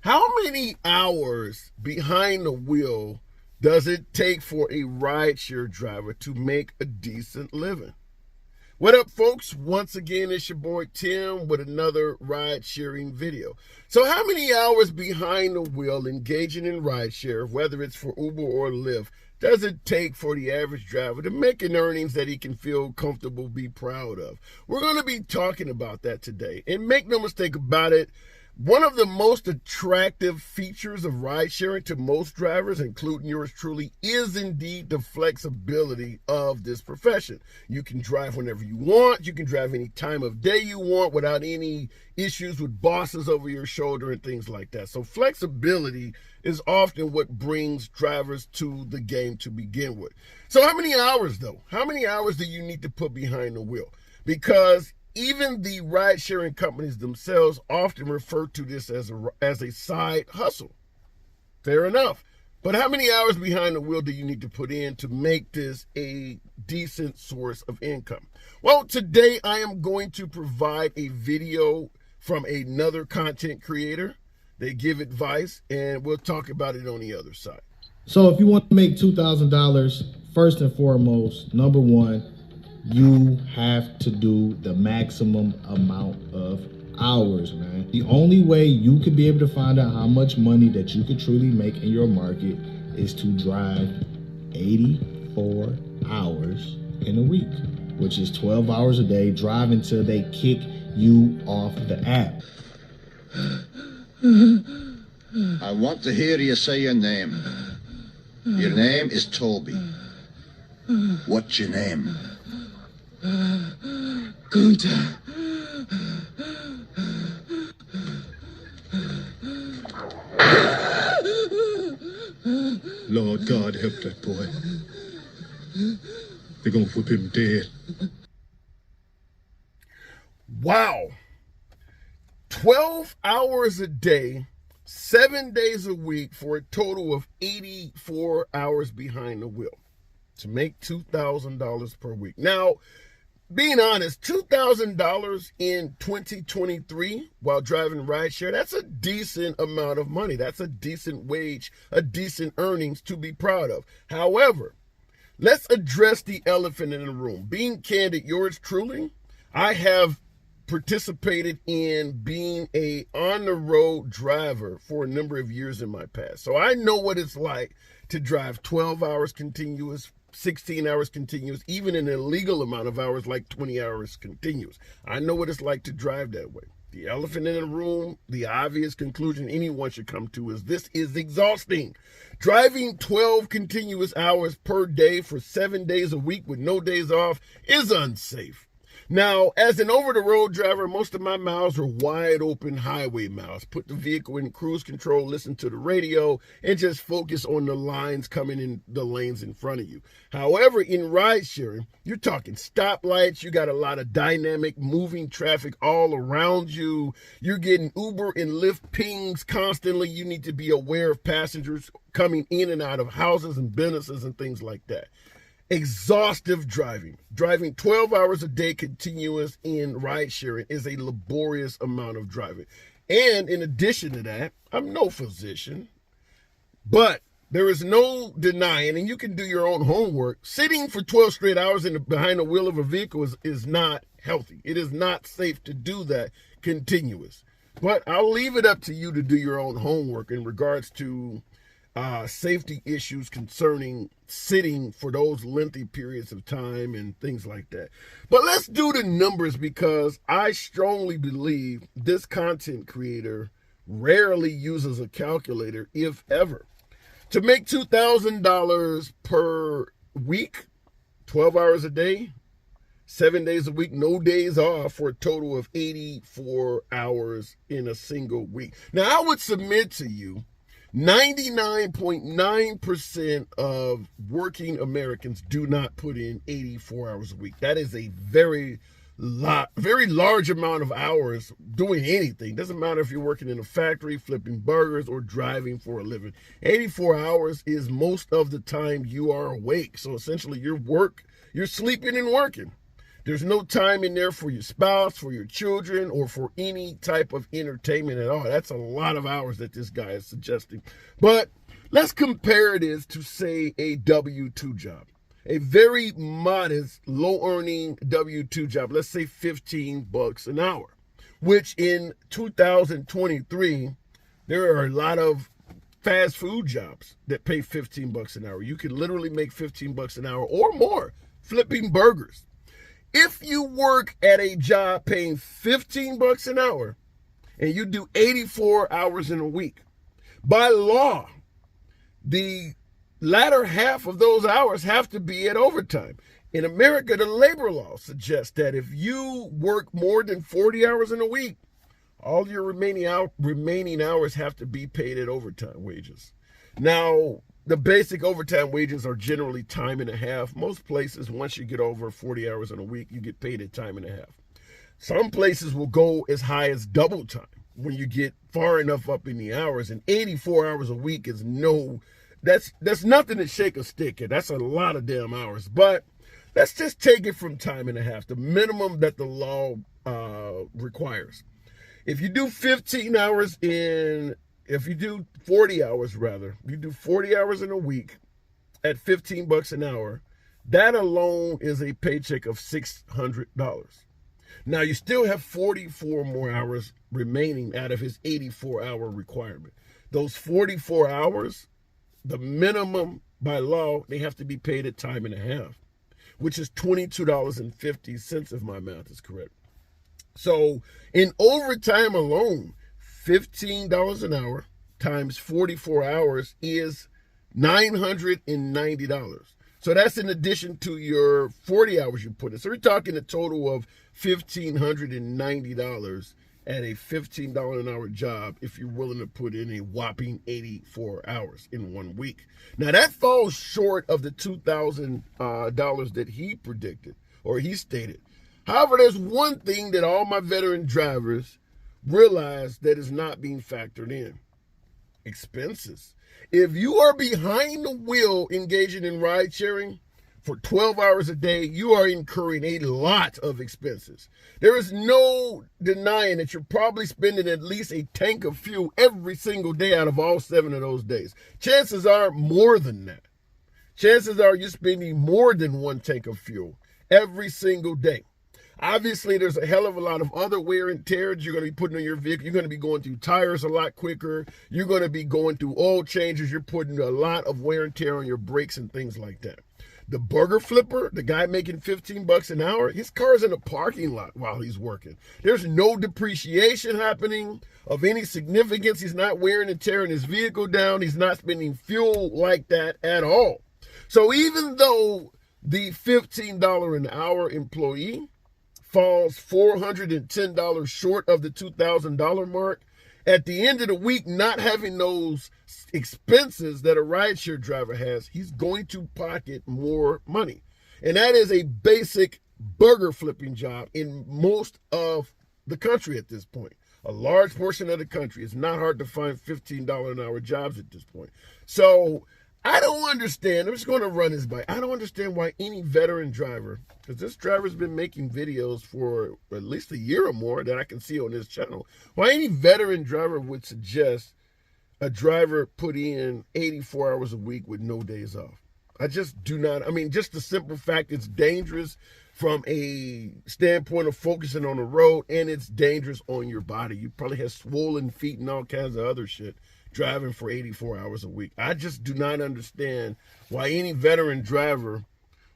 How many hours behind the wheel does it take for a rideshare driver to make a decent living? What up, folks? Once again, it's your boy Tim with another ride-sharing video. So how many hours behind the wheel engaging in rideshare, whether it's for Uber or Lyft, does it take for the average driver to make an earnings that he can feel comfortable, be proud of? We're going to be talking about that today. And make no mistake about it, one of the most attractive features of ride sharing to most drivers, including yours truly, is indeed the flexibility of this profession. You can drive whenever you want. You can drive any time of day you want without any issues with bosses over your shoulder and things like that. So flexibility is often what brings drivers to the game to begin with. So how many hours, though? How many hours do you need to put behind the wheel? Because even the ride-sharing companies themselves often refer to this as a side hustle. Fair enough. But how many hours behind the wheel do you need to put in to make this a decent source of income? Well, today I am going to provide a video from another content creator. They give advice, and we'll talk about it on the other side. So if you want to make $2,000, first and foremost, number one, you have to do the maximum amount of hours, man. The only way you could be able to find out how much money that you could truly make in your market is to drive 84 hours in a week, which is 12 hours a day. Drive until they kick you off the app. I want to hear you say your name. Your name is Toby. What's your name? Gunther. Lord God, help that boy. They're gonna whip him dead. Wow. 12 hours a day, 7 days a week for a total of 84 hours behind the wheel to make $2,000 per week. Now, being honest, $2,000 in 2023 while driving rideshare, that's a decent amount of money. That's a decent wage, a decent earnings to be proud of. However, let's address the elephant in the room. Being candid, yours truly, I have participated in being a on-the-road driver for a number of years in my past. So I know what it's like to drive 12 hours continuous, 16 hours continuous, even an illegal amount of hours like 20 hours continuous. I know what it's like to drive that way. The elephant in the room, the obvious conclusion anyone should come to is this is exhausting. Driving 12 continuous hours per day for 7 days a week with no days off is unsafe. Now, as an over-the-road driver, most of my miles are wide open highway miles. Put the vehicle in cruise control, listen to the radio, and just focus on the lines coming in the lanes in front of you. However, in ride sharing, you're talking stoplights. You got a lot of dynamic moving traffic all around you. You're getting Uber and Lyft pings constantly. You need to be aware of passengers coming in and out of houses and businesses and things like that. Exhaustive driving. Driving 12 hours a day continuous in ride sharing is a laborious amount of driving. And in addition to that, I'm no physician, but there is no denying, and you can do your own homework, sitting for 12 straight hours behind the wheel of a vehicle is not healthy. It is not safe to do that continuous. But I'll leave it up to you to do your own homework in regards to safety issues concerning sitting for those lengthy periods of time and things like that. But let's do the numbers, because I strongly believe this content creator rarely uses a calculator, if ever. To make $2,000 per week, 12 hours a day, 7 days a week, no days off, for a total of 84 hours in a single week. Now, I would submit to you 99.9% of working Americans do not put in 84 hours a week. That is a very large amount of hours doing anything. Doesn't matter if you're working in a factory, flipping burgers, or driving for a living. 84 hours is most of the time you are awake. So essentially you're sleeping and working. There's no time in there for your spouse, for your children, or for any type of entertainment at all. That's a lot of hours that this guy is suggesting. But let's compare this to, say, a W-2 job. A very modest, low-earning W-2 job. Let's say $15 an hour, which in 2023, there are a lot of fast food jobs that pay $15 an hour. You can literally make $15 an hour or more flipping burgers. If you work at a job paying $15 an hour and you do 84 hours in a week, by law, the latter half of those hours have to be at overtime. In America, the labor law suggests that if you work more than 40 hours in a week, all your remaining hours have to be paid at overtime wages. Now, the basic overtime wages are generally time and a half. Most places, once you get over 40 hours in a week, you get paid at time and a half. Some places will go as high as double time when you get far enough up in the hours. And 84 hours a week is that's nothing to shake a stick at. That's a lot of damn hours. But let's just take it from time and a half, the minimum that the law requires. If you do 15 hours if you do 40 hours rather, you do 40 hours in a week at $15 an hour, that alone is a paycheck of $600. Now you still have 44 more hours remaining out of his 84-hour requirement. Those 44 hours, the minimum by law, they have to be paid at time and a half, which is $22.50 if my math is correct. So in overtime alone, $15 an hour times 44 hours is $990. So that's in addition to your 40 hours you put in. So we're talking a total of $1,590 at a $15 an hour job if you're willing to put in a whopping 84 hours in 1 week. Now that falls short of the $2,000 that he predicted or he stated. However, there's one thing that all my veteran drivers realize that is not being factored in: expenses. If you are behind the wheel engaging in ride sharing for 12 hours a day, you are incurring a lot of expenses. There is no denying that you're probably spending at least a tank of fuel every single day out of all 7 of those days. Chances are more than that. Chances are you're spending more than 1 tank of fuel every single day. Obviously, there's a hell of a lot of other wear and tear you're going to be putting on your vehicle. You're going to be going through tires a lot quicker. You're going to be going through oil changes. You're putting a lot of wear and tear on your brakes and things like that. The burger flipper, the guy making $15 an hour, his car's in a parking lot while he's working. There's no depreciation happening of any significance. He's not wearing and tearing his vehicle down. He's not spending fuel like that at all. So even though the $15 an hour employee falls $410 short of the $2,000 mark, at the end of the week, not having those expenses that a rideshare driver has, he's going to pocket more money. And that is a basic burger flipping job in most of the country at this point. A large portion of the country. It's not hard to find $15 an hour jobs at this point. So I don't understand. I'm just going to run this by. I don't understand why any veteran driver, because this driver's been making videos for at least a year or more that I can see on this channel, why any veteran driver would suggest a driver put in 84 hours a week with no days off. I just do not. I mean, just the simple fact it's dangerous from a standpoint of focusing on the road, and it's dangerous on your body. You probably have swollen feet and all kinds of other shit driving for 84 hours a week. I just do not understand why any veteran driver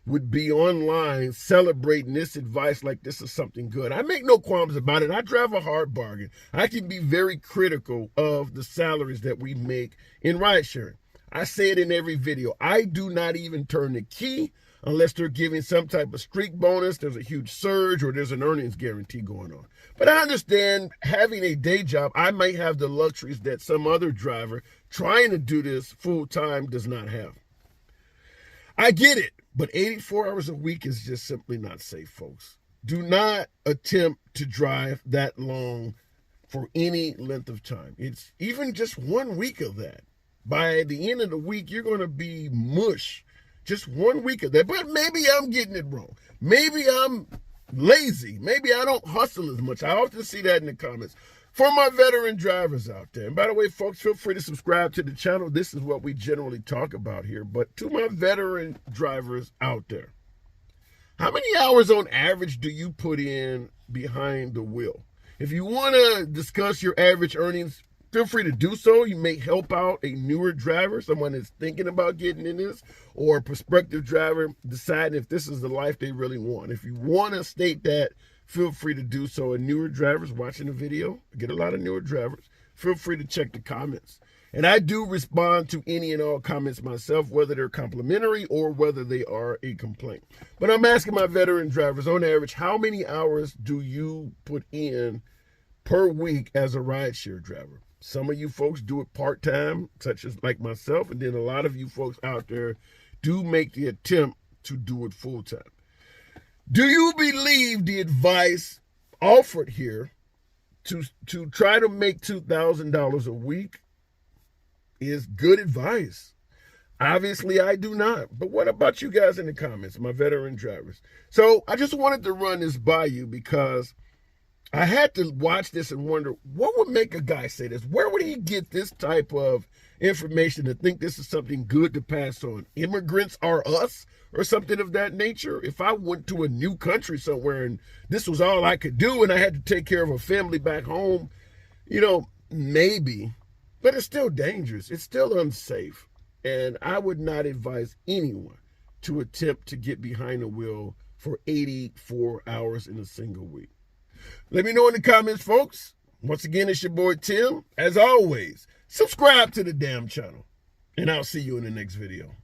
would be online celebrating this advice like this is something good. I make no qualms about it. I drive a hard bargain. I can be very critical of the salaries that we make in ride sharing. I say it in every video. I do not even turn the key unless they're giving some type of streak bonus, there's a huge surge, or there's an earnings guarantee going on. But I understand having a day job, I might have the luxuries that some other driver trying to do this full time does not have. I get it, but 84 hours a week is just simply not safe, folks. Do not attempt to drive that long for any length of time. It's even just 1 week of that. By the end of the week, you're going to be mush. Just 1 week of that. But maybe I'm getting it wrong. Maybe I'm lazy. Maybe I don't hustle as much. I often see that in the comments. For my veteran drivers out there, and by the way, folks, feel free to subscribe to the channel. This is what we generally talk about here. But to my veteran drivers out there, how many hours on average do you put in behind the wheel? If you want to discuss your average earnings, feel free to do so. You may help out a newer driver, someone that's thinking about getting in this, or a prospective driver deciding if this is the life they really want. If you want to state that, feel free to do so. And newer drivers watching the video, I get a lot of newer drivers, feel free to check the comments. And I do respond to any and all comments myself, whether they're complimentary or whether they are a complaint. But I'm asking my veteran drivers, on average, how many hours do you put in per week as a rideshare driver? Some of you folks do it part-time, such as like myself, and then a lot of you folks out there do make the attempt to do it full-time. Do you believe the advice offered here to try to make $2,000 a week is good advice? Obviously, I do not. But what about you guys in the comments, my veteran drivers? So I just wanted to run this by you because I had to watch this and wonder, what would make a guy say this? Where would he get this type of information to think this is something good to pass on? Immigrants are us or something of that nature? If I went to a new country somewhere and this was all I could do and I had to take care of a family back home, you know, maybe. But it's still dangerous. It's still unsafe. And I would not advise anyone to attempt to get behind the wheel for 84 hours in a single week. Let me know in the comments, folks. Once again, it's your boy Tim. As always, subscribe to the damn channel. And I'll see you in the next video.